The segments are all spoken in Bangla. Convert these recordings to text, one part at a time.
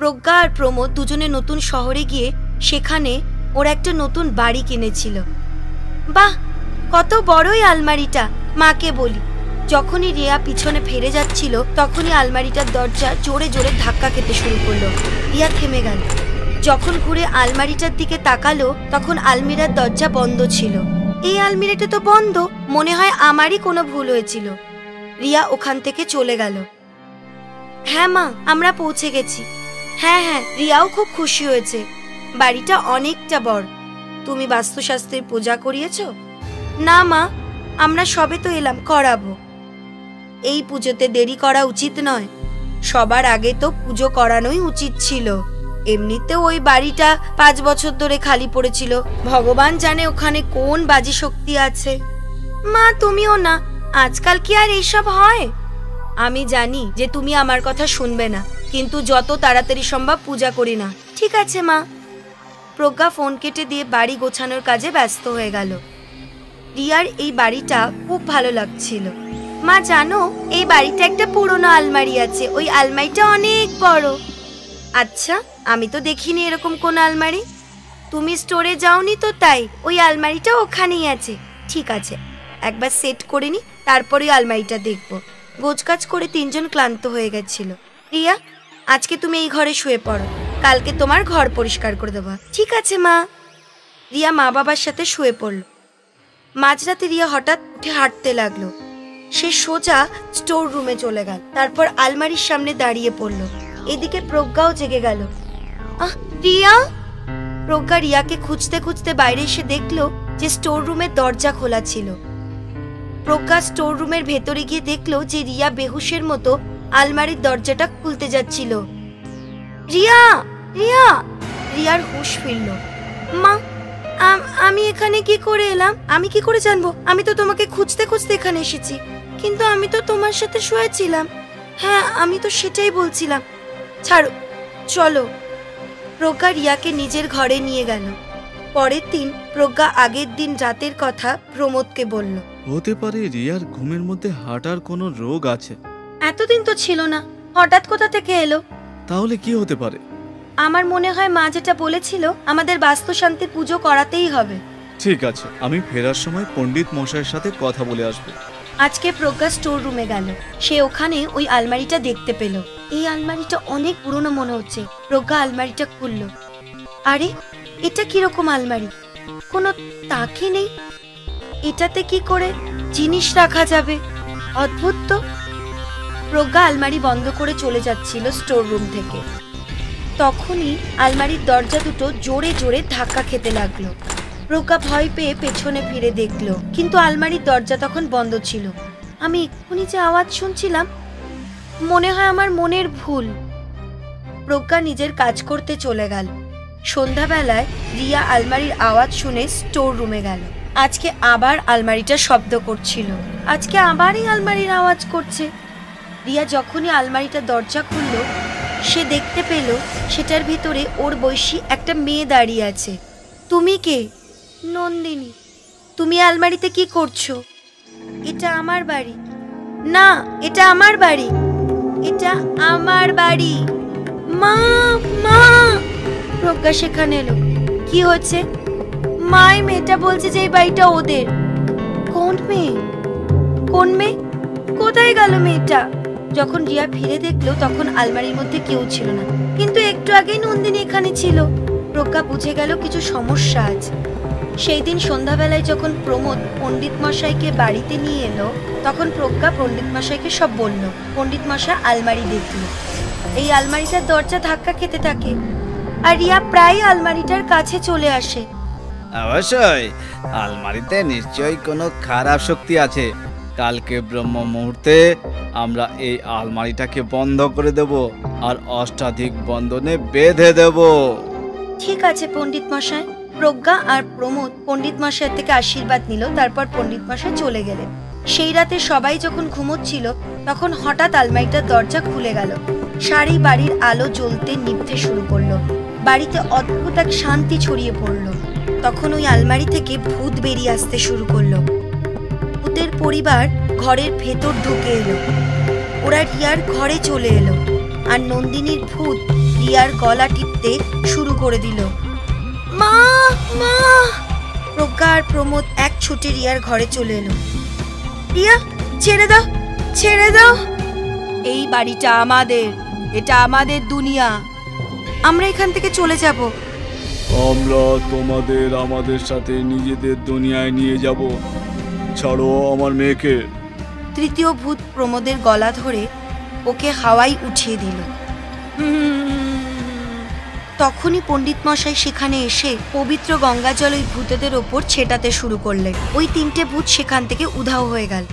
প্রজ্ঞা আর প্রমোদ দুজনে নতুন শহরে গিয়ে সেখানে ওরা একটা নতুন বাড়ি কিনেছিল। বাহ, কত বড়ই আলমারিটা! মাকে বলি। যখনই রিয়া পিছনে ফিরে যাচ্ছিল তখনই আলমারিটার দরজা জোরে জোরে ধাক্কা খেতে শুরু করলো। রিয়া থেমে গেল। যখন ঘুরে আলমারিটার দিকে তাকালো তখন আলমিরার দরজা বন্ধ ছিল। এই আলমিরাটা তো বন্ধ, মনে হয় আমারই কোনো ভুল হয়েছিল। রিয়া ওখান থেকে চলে গেল। হ্যাঁ মা, আমরা পৌঁছে গেছি। হ্যাঁ, রিয়াও খুব খুশি হয়েছে। বাড়িটা অনেকটা বড়। তুমি বাস্তুশাস্ত্রের পূজা করিয়েছো? না মা, আমরা সবে তো এলাম, করাবো। এই পুজোতে দেরি করা উচিত নয়। সবার আগে তো পুজো করানোই উচিত ছিল। এমনিতেও ওই বাড়িটা 5 বছর ধরে খালি পড়েছিল। ভগবান জানে ওখানে কোন বাজি শক্তি আছে। মা তুমিও না, আজকাল কি আর এইসব হয়? আমি জানি যে তুমি আমার কথা শুনবে না, কিন্তু যত তাড়াতাড়ি সম্ভব পূজা করি না। ঠিক আছে মা। প্রজ্ঞা ফোন কেটে দিয়ে বাড়ি গোছানোর কাজে ব্যস্ত হয়ে গেল। রিয়ার এই বাড়িটা খুব ভালো লাগছিল। মা জানো, এই বাড়িটা একটা পুরনো আলমারি আছে। ওই আলমারিটা অনেক বড়। আচ্ছা, আমি তো দেখিনি এরকম কোন আলমারি। তুমি স্টোরে যাওনি তো, তাই ওই আলমারিটা ওখানেই আছে। ঠিক আছে, একবার সেট করে নি, তারপরে আলমারিটা দেখবো। গোছকাজ করে তিনজন ক্লান্ত হয়ে গেছিল। রিয়া, আজকে তুমি এই ঘরে শুয়ে পড়ো, কালকে তোমার ঘর পরিষ্কার করে দেবো। ঠিক আছে মা। রিয়া মা বাবার সাথে শুয়ে পড়ল। মাঝরাতে রিয়া হঠাৎ উঠে হাঁটতে লাগলো। সে সোজা স্টোর রুমে চলে গেল, তারপর আলমারির সামনে দাঁড়িয়ে পড়ল। এদিকে প্রজ্ঞাও জেগে গেল। রিয়া! প্রজ্ঞা রিয়াকে খুঁজতে খুঁজতে বাইরে এসে দেখলো যে স্টোর রুমের দরজা খোলা ছিল। প্রজ্ঞা স্টোর রুমের ভেতরে গিয়ে দেখলো যে রিয়া বেহুশের মতো আলমারির দরজাটা খুলতে যাচ্ছিল। রিয়া! রিয়া! রিয়ার হুঁশ ফিরল। মা, আমি এখানে কি করে এলাম? আমি কি করে জানবো? আমি তো তোমাকে খুঁজতে খুঁজতে এখানে এসেছি, কিন্তু আমি তো তোমার সাথে শুয়েছিলাম। হ্যাঁ, আমি তো সেটাই বলছিলাম। ছাড়ো, চলো। প্রজ্ঞা রিয়াকে নিজের ঘরে নিয়ে গেল। পরের দিন প্রজ্ঞা আগের দিন রাতের কথা প্রমোদকে বলল। হতে পারে রিয়ার ঘুমের মধ্যে হাঁটার কোনো রোগ আছে। এতদিন তো ছিল না, হঠাৎ কোথা থেকে এলো? তাহলে কি হতে পারে? আমার মনে হয় মা যেটা বলেছিল, আমাদের বাস্তুশান্তির পুজো করাতেই হবে। ঠিক আছে, আমি ফেরার সময় পণ্ডিত মশাইয়ের সাথে কথা বলে আসবো। আজকে প্রজ্ঞা স্টোর রুমে গেল। সে ওখানে ওই আলমারিটা দেখতে পেল। এই আলমারিটা অনেক পুরনো মনে হচ্ছে। প্রজ্ঞা আলমারিটা খুলল। আরে, এটা কিরকম আলমারি? কোনো তাকে নেই। এটাতে কি করে জিনিস রাখা যাবে? অদ্ভুত তো। প্রজ্ঞা আলমারি বন্ধ করে চলে যাচ্ছিল স্টোর রুম থেকে। তখনই আলমারির দরজা দুটো জোরে জোরে ধাক্কা খেতে লাগলো। প্রজ্ঞা ভয় পেয়ে পেছনে ফিরে দেখলো, কিন্তু আলমারির দরজা তখন বন্ধ ছিল। আমি এক্ষুনি যে আওয়াজ শুনছিলাম, মনে হয় আমার মনের ভুল। প্রজ্ঞা নিজের কাজ করতে চলে গেল। সন্ধ্যাবেলায় রিয়া আলমারির আওয়াজ শুনে স্টোর রুমে গেল। আজকে আবার আলমারিটা শব্দ করছিল। আজকে আবারই আলমারির আওয়াজ করছে। রিয়া যখনই আলমারিটার দরজা খুলল, সে দেখতে পেল সেটার ভিতরে ওর বয়সী একটা মেয়ে দাঁড়িয়ে আছে। তুমি কে? নন্দিনী। তুমি আলমারিতে কি করছো? এটা আমার বাড়ি। না, এটা আমার বাড়ি। এটা আমার বাড়ি। মা, মা! প্রজ্ঞা সেখানে এলো। কি হচ্ছে? মাই মেয়েটা বলছে যে এই বাড়িটা ওদের। কোন মেয়ে? কোন মেয়ে? কোথায় গেল মেয়েটা? যখন রিয়া ফিরে দেখলো তখন আলমারির মধ্যে কেউ ছিল না, কিন্তু একটু আগেই নন্দিনী এখানে ছিল। প্রজ্ঞা বুঝে গেল কিছু সমস্যা আছে। সেই দিন সন্ধ্যাবেলায় যখন প্রমোদ পণ্ডিত মশাইকে বাড়িতে নিয়ে এলো, তখন প্রজ্ঞা পণ্ডিত মশাইকে সব বলল। পণ্ডিত মশাই আলমারি দেখলো। এই আলমারিটার দরজা ধাক্কা খেতে থাকে, আর রিয়া প্রায় আলমারিটার কাছে চলে আসে। অবশ্যই, আলমারিতে নিশ্চয়ই কোনো খারাপ শক্তি আছে। কালকে ব্রহ্ম মুহূর্তে আমরা এই আলমারিটাকে বন্ধ করে দেব আর অষ্টাধিক বন্ধনে বেঁধে দেব। ঠিক আছে পণ্ডিত মশাই। প্রজ্ঞা আর প্রমোদ পণ্ডিত মশাইয়ের থেকে আশীর্বাদ নিল। তারপর পণ্ডিত মশাই চলে গেলেন। সেই রাতে সবাই যখন ঘুমোচ্ছিল তখন হঠাৎ আলমারিটার দরজা খুলে গেল। সারি বাড়ির আলো জ্বলতে নিভতে শুরু করলো। বাড়িতে অদ্ভুত এক শান্তি ছড়িয়ে পড়লো। তখন ওই আলমারি থেকে ভূত বেরিয়ে আসতে শুরু করলো। ভূতের পরিবার ঘরের ভেতর ঢুকে এলো। ওরা রিয়ার ঘরে চলে এলো, আর নন্দিনীর ভূত রিয়ার গলা টিপতে শুরু করে দিল। মা মা! প্রজ্ঞা আর প্রমোদ এক ছুটে রিয়ার ঘরে চলে এলো। রিয়া, ছেড়ে দাও, ছেড়ে দাও। এই বাড়িটা আমাদের, এটা আমাদের দুনিয়া। আমরা এখান থেকে চলে যাব। আমরা তোমাদের আমাদের সাথে নিজেদের দুনিয়ায় নিয়ে যাব। ছাড়ো আমার মেয়েকে। তৃতীয় ভূত প্রমোদের গলা ধরে ওকে হাওয়ায় উঠিয়ে দিল। তখনই পণ্ডিত মশাই সেখানে এসে পবিত্র গঙ্গা জল ওই ভূতেদের ওপর ছেটাতে শুরু করলেন। ওই তিনটে ভূত সেখান থেকে উধাও হয়ে গেল।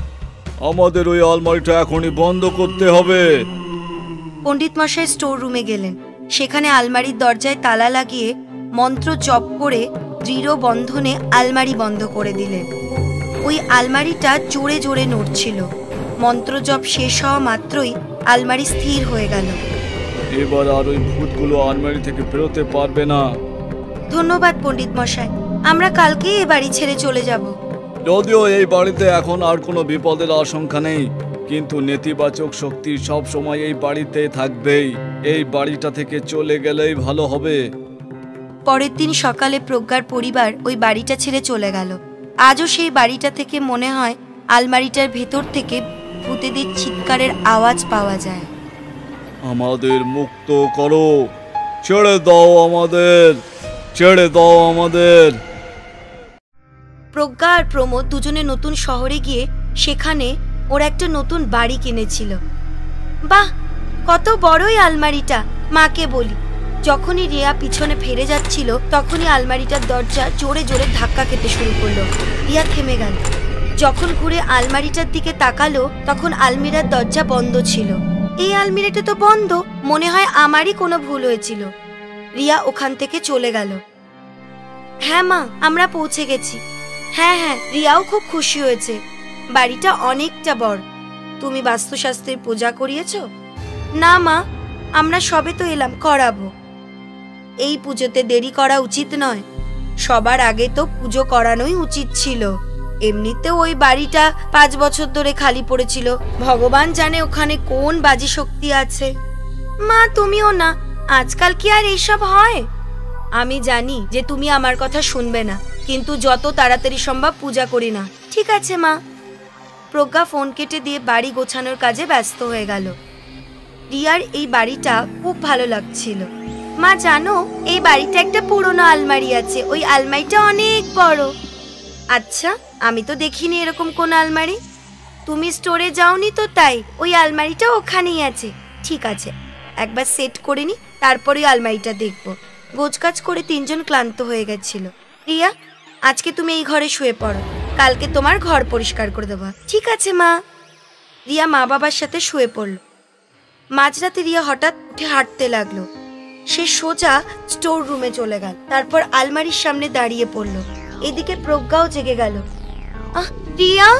আমাদের ওই আলমারিটা এখনই বন্ধ করতে হবে। পণ্ডিত মশাই স্টোর রুমে গেলেন। সেখানে আলমারির দরজায় তালা লাগিয়ে মন্ত্র জপ করে দৃঢ় বন্ধনে আলমারি বন্ধ করে দিলেন। ওই আলমারিটা জোরে জোরে নড়ছিল। মন্ত্র জপ শেষ হওয়া মাত্রই আলমারি স্থির হয়ে গেল। এবার আর ওই ভূতগুলো আলমারি থেকে বেরোতে পারবে না। ধন্যবাদ পণ্ডিত মশাই, আমরা কালকেই এ বাড়ি ছেড়ে চলে যাব। যদিও এই বাড়িতে এখন আর কোনো বিপদের আশঙ্কা নেই, কিন্তু নেতিবাচক শক্তি সব সময় এই বাড়িতে থাকবেই। এই বাড়িটা থেকে চলে গেলেই ভালো হবে। পরের দিন সকালে প্রজ্ঞার পরিবার ওই বাড়িটা ছেড়ে চলে গেল। আজও সেই বাড়িটা থেকে মনে হয় আলমারিটার ভেতর থেকে ভূতেদের চিৎকারের আওয়াজ পাওয়া যায়। আমাদের মুক্ত করো, ছেড়ে দাও আমাদের, ছেড়ে দাও আমাদের। প্রজ্ঞা আর প্রমোদ দুজনে নতুন শহরে গিয়ে সেখানে ওরা একটা নতুন বাড়ি কিনেছিল। বাহ, কত বড়ই আলমারিটা! মাকে বলি। যখনই রিয়া পিছনে ফিরে যাচ্ছিল তখনই আলমারিটার দরজা জোরে জোরে ধাক্কা খেতে শুরু করলো। রিয়া থেমে গেল। যখন ঘুরে আলমারিটার দিকে তাকালো তখন আলমিরার দরজা বন্ধ ছিল। এই আলমিরাটা তো বন্ধ, মনে হয় আমারই কোনো ভুল হয়েছিল। রিয়া ওখান থেকে চলে গেল। হ্যাঁ মা, আমরা পৌঁছে গেছি। হ্যাঁ হ্যাঁ, রিয়াও খুব খুশি হয়েছে। বাড়িটা অনেকটা বড়। তুমি বাস্তুশাস্ত্রের পূজা করিয়েছ? না মা, আমরা সবে তো এলাম, করাবো। এই পুজোতে দেরি করা উচিত নয়। সবার আগে তো পুজো করানোই উচিত ছিল। এমনিতেও ওই বাড়িটা 5 বছর ধরে খালি পড়েছিল। ভগবান জানে ওখানে কোন বাজি শক্তি আছে। মা, তুমিও না, আজকাল কি আর এইসব হয়? আমি জানি যে তুমি আমার কথা শুনবে না, কিন্তু যত তাড়াতাড়ি সম্ভব পূজা করি না। ঠিক আছে মা। প্রজ্ঞা ফোন কেটে দিয়ে বাড়ি গোছানোর কাজে ব্যস্ত হয়ে গেল। রিয়ার এই বাড়িটা খুব ভালো লাগছিল। মা জানো, এই বাড়িটা একটা পুরনো আলমারি আছে। ওই আলমারিটা অনেক বড়। আচ্ছা, আমি তো দেখিনি এরকম কোন আলমারি। তুমি স্টোরে যাওনি তো, তাই ওই আলমারিটা ওখানেই আছে। ঠিক আছে, একবার সেট করে নি, তারপরে আলমারিটা দেখব। গোছকাজ করে তিনজন ক্লান্ত হয়ে গেছিল। রিয়া, আজকে তুমি এই ঘরে শুয়ে পড়ো, কালকে তোমার ঘর পরিষ্কার করে দেবো। ঠিক আছে মা। রিয়া মা বাবার সাথে শুয়ে পড়ল। মাঝরাতে রিয়া হঠাৎ উঠে হাঁটতে লাগলো। সে সোজা স্টোর রুমে চলে গেল। তারপর আলমারির সামনে দাঁড়িয়ে পড়ল। এদিকে প্রজ্ঞাও জেগে গেল। রিয়া!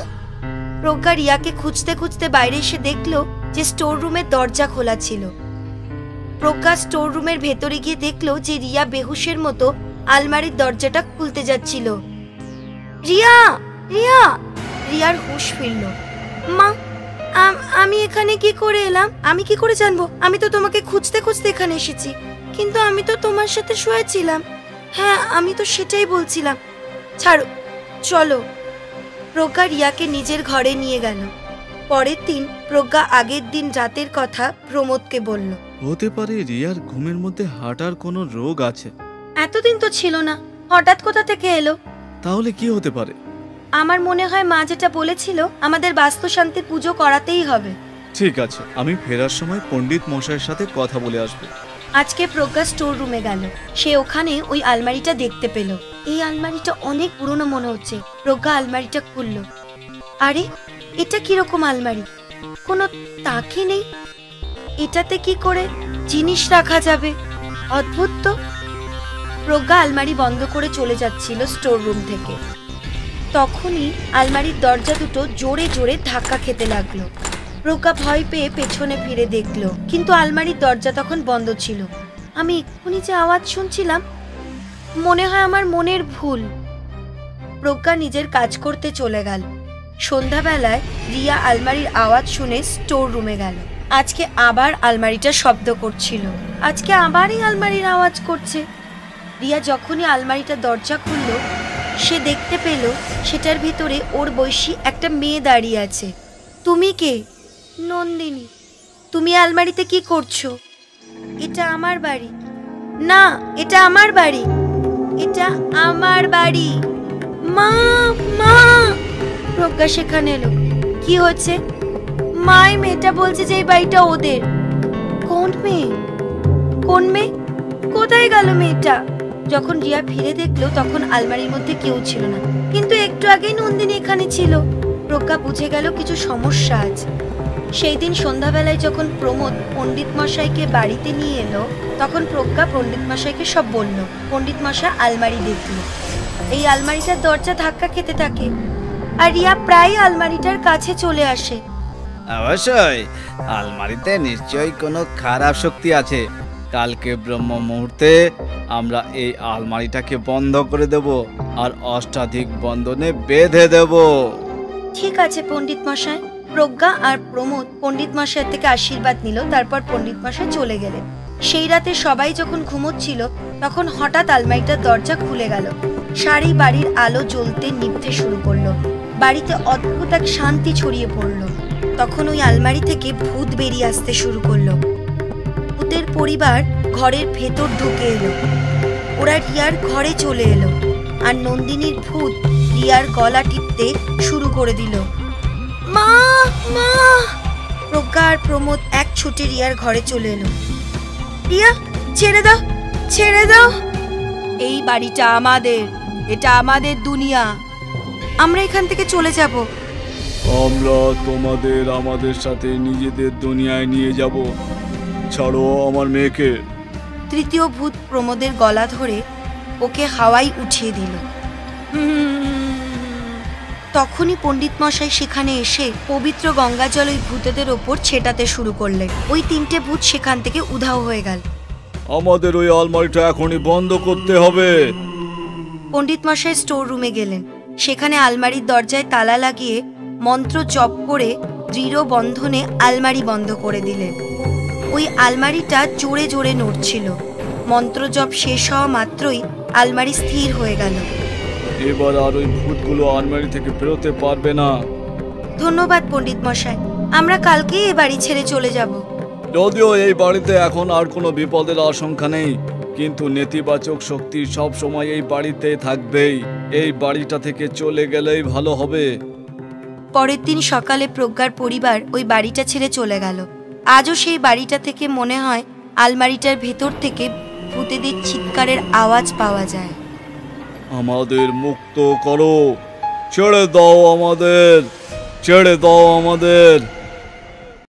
প্রজ্ঞা রিয়াকে খুঁজতে খুঁজতে বাইরে এসে দেখলো যে স্টোর রুমের দরজা খোলা ছিল। প্রজ্ঞা স্টোর রুমের ভেতরে গিয়ে দেখলো যে রিয়া বেহুশের মতো আলমারির দরজাটা খুলতে যাচ্ছিল। রিয়া! রিয়া! রিয়ার হুঁশ ফিরল। মা, আমি এখানে কি করে এলাম? আমি কি করে জানবো? আমি তো তোমাকে খুঁজতে খুঁজতে এখানে এসেছি, কিন্তু আমি তো তোমার সাথে শুয়েছিলাম। হ্যাঁ, আমি তো সেটাই বলছিলাম। ছাড়ো, চলো। প্রজ্ঞা রিয়াকে নিজের ঘরে নিয়ে গেল। পরের দিন প্রজ্ঞা আগের দিন রাতের কথা প্রমোদকে বলল। হতে পারে রিয়ার ঘুমের মধ্যে হাঁটার কোনো রোগ আছে। এতদিন তো ছিল না, হঠাৎ কোথা থেকে এলো? তাহলে কি হতে পারে? আমার মনে হয় মা যেটা বলেছিল, আমাদের বাস্তু শান্তির পুজো করাতেই হবে। ঠিক আছে, আমি ফেরার সময় পণ্ডিত মশাইয়ের সাথে কথা বলে আসবো। আজকে প্রজ্ঞা স্টোর রুমে গেল। সে ওখানে ওই আলমারিটা দেখতে পেল। এই আলমারিটা অনেক পুরনো মনে হচ্ছে। প্রজ্ঞা আলমারিটা খুলল। আরে, এটা কিরকম আলমারি? কোনো তাকে নেই। এটাতে কি করে জিনিস রাখা যাবে? অদ্ভুত তো। প্রজ্ঞা আলমারি বন্ধ করে চলে যাচ্ছিল স্টোর রুম থেকে। তখনই আলমারির দরজা দুটো জোরে জোরে ধাক্কা খেতে লাগলো। প্রজ্ঞা ভয় পেয়ে পেছনে ফিরে দেখলো, কিন্তু আলমারির দরজা তখন বন্ধ ছিল। আমি এক্ষুনি যে আওয়াজ শুনছিলাম, মনে হয় আমার মনের ভুল। প্রজ্ঞা নিজের কাজ করতে চলে গেল। সন্ধ্যাবেলায় রিয়া আলমারির আওয়াজ শুনে স্টোর রুমে গেল। আজকে আবার আলমারিটা শব্দ করছিল। আজকে আবারই আলমারির আওয়াজ করছে। রিয়া যখনই আলমারিটা দরজা খুলল, সে দেখতে পেল সেটার ভিতরে ওর বয়সী একটা মেয়ে দাঁড়িয়ে আছে। তুমি কে? নন্দিনী। তুমি আলমারিতে কি করছো? এটা আমার বাড়ি। না, এটা আমার বাড়ি। এটা আমার বাড়ি। মা, মা! প্রজ্ঞা সেখানে এলো। কি হচ্ছে? মাই মেয়েটা বলছে যে এই বাড়িটা ওদের। কোন মেয়ে? কোন মেয়ে? কোথায় গেল মেয়েটা? যখন রিয়া ফিরে দেখলো তখন আলমারির মধ্যে কেউ ছিল না, কিন্তু একটু আগেই নন্দিনী এখানে ছিল। প্রজ্ঞা বুঝে গেল কিছু সমস্যা আছে। সেই দিন সন্ধ্যাবেলায় যখন প্রমোদ পণ্ডিত মশাইকে বাড়িতে নিয়ে এলো, তখন প্রজ্ঞা পণ্ডিত মশাইকে সব বলল। পণ্ডিত মশাই আলমারি দেখলো। এই আলমারিটার দরজা ধাক্কা খেতে থাকে, আর রিয়া প্রায় আলমারিটার কাছে চলে আসে। অবশ্যই আলমারিতে নিশ্চয়ই কোনো খারাপ শক্তি আছে। কালকে ব্রহ্ম মুহূর্তে আমরা এই আলমারিটাকে বন্ধ করে দেব আর অষ্টাধিক বন্ধনে বেঁধে দেব। ঠিক আছে পণ্ডিত মশাই। প্রজ্ঞা আর প্রমোদ পণ্ডিত মশাইয়ের থেকে আশীর্বাদ নিল, তারপর পণ্ডিত মশাই চলে গেলেন। সেই রাতে সবাই যখন ঘুমোচ্ছিল তখন হঠাৎ আলমারিটার দরজা খুলে গেল। সারি বাড়ির আলো জ্বলতে নিভতে শুরু করলো। বাড়িতে অদ্ভুত এক শান্তি ছড়িয়ে পড়লো। তখন ওই আলমারি থেকে ভূত বেরিয়ে আসতে শুরু করলো। ভূতের পরিবার ঘরের ভেতর ঢুকে এলো। ওরা রিয়ার ঘরে চলে এলো, আর নন্দিনীর ভূত রিয়ার গলা টিপতে শুরু করে দিল। মা, মা! প্রজ্ঞা আর প্রমোদ এক ছুটে রিয়ার ঘরে চলে এলো। রিয়া, ছেড়ে দাও, ছেড়ে দাও। এই বাড়িটা আমাদের, এটা আমাদের দুনিয়া। আমরা এখান থেকে চলে যাব। আমরা তোমাদের আমাদের সাথে নিজেদের দুনিয়ায় নিয়ে যাব। ছাড়ো আমার মেয়েকে। তৃতীয় ভূত প্রমোদের গলা ধরে ওকে হাওয়ায় উঠিয়ে দিল। তখনই পণ্ডিত মশাই সেখানে এসে পবিত্র গঙ্গা জল ওই ভূতেদের ওপর ছেটাতে শুরু করলেন। ওই তিনটে ভূত সেখান থেকে উধাও হয়ে গেল। আমাদের ওই আলমারিটা এখনই বন্ধ করতে হবে। পণ্ডিত মশাই স্টোর রুমে গেলেন। সেখানে আলমারির দরজায় তালা লাগিয়ে মন্ত্র জপ করে দৃঢ় বন্ধনে আলমারি বন্ধ করে দিলেন। ওই আলমারিটা জোরে জোরে নড়ছিল। মন্ত্র জপ শেষ হওয়া মাত্রই আলমারি স্থির হয়ে গেল। এবার আর ওই ভূতগুলো আলমারি থেকে বেরোতে পারবে না। ধন্যবাদ পণ্ডিত মশাই, আমরা কালকেই এ বাড়ি ছেড়ে চলে যাব। যদিও এই বাড়িতে এখন আর কোনো বিপদের আশঙ্কা নেই, কিন্তু নেতিবাচক শক্তি সব সময় এই বাড়িতে থাকবেই। এই বাড়িটা থেকে চলে গেলেই ভালো হবে। পরের দিন সকালে প্রজ্ঞার পরিবার ওই বাড়িটা ছেড়ে চলে গেল। আজও সেই বাড়িটা থেকে মনে হয় আলমারিটার ভেতর থেকে ভূতেদের চিৎকারের আওয়াজ পাওয়া যায়। আমাদের মুক্ত করো, ছেড়ে দাও আমাদের, ছেড়ে দাও আমাদের।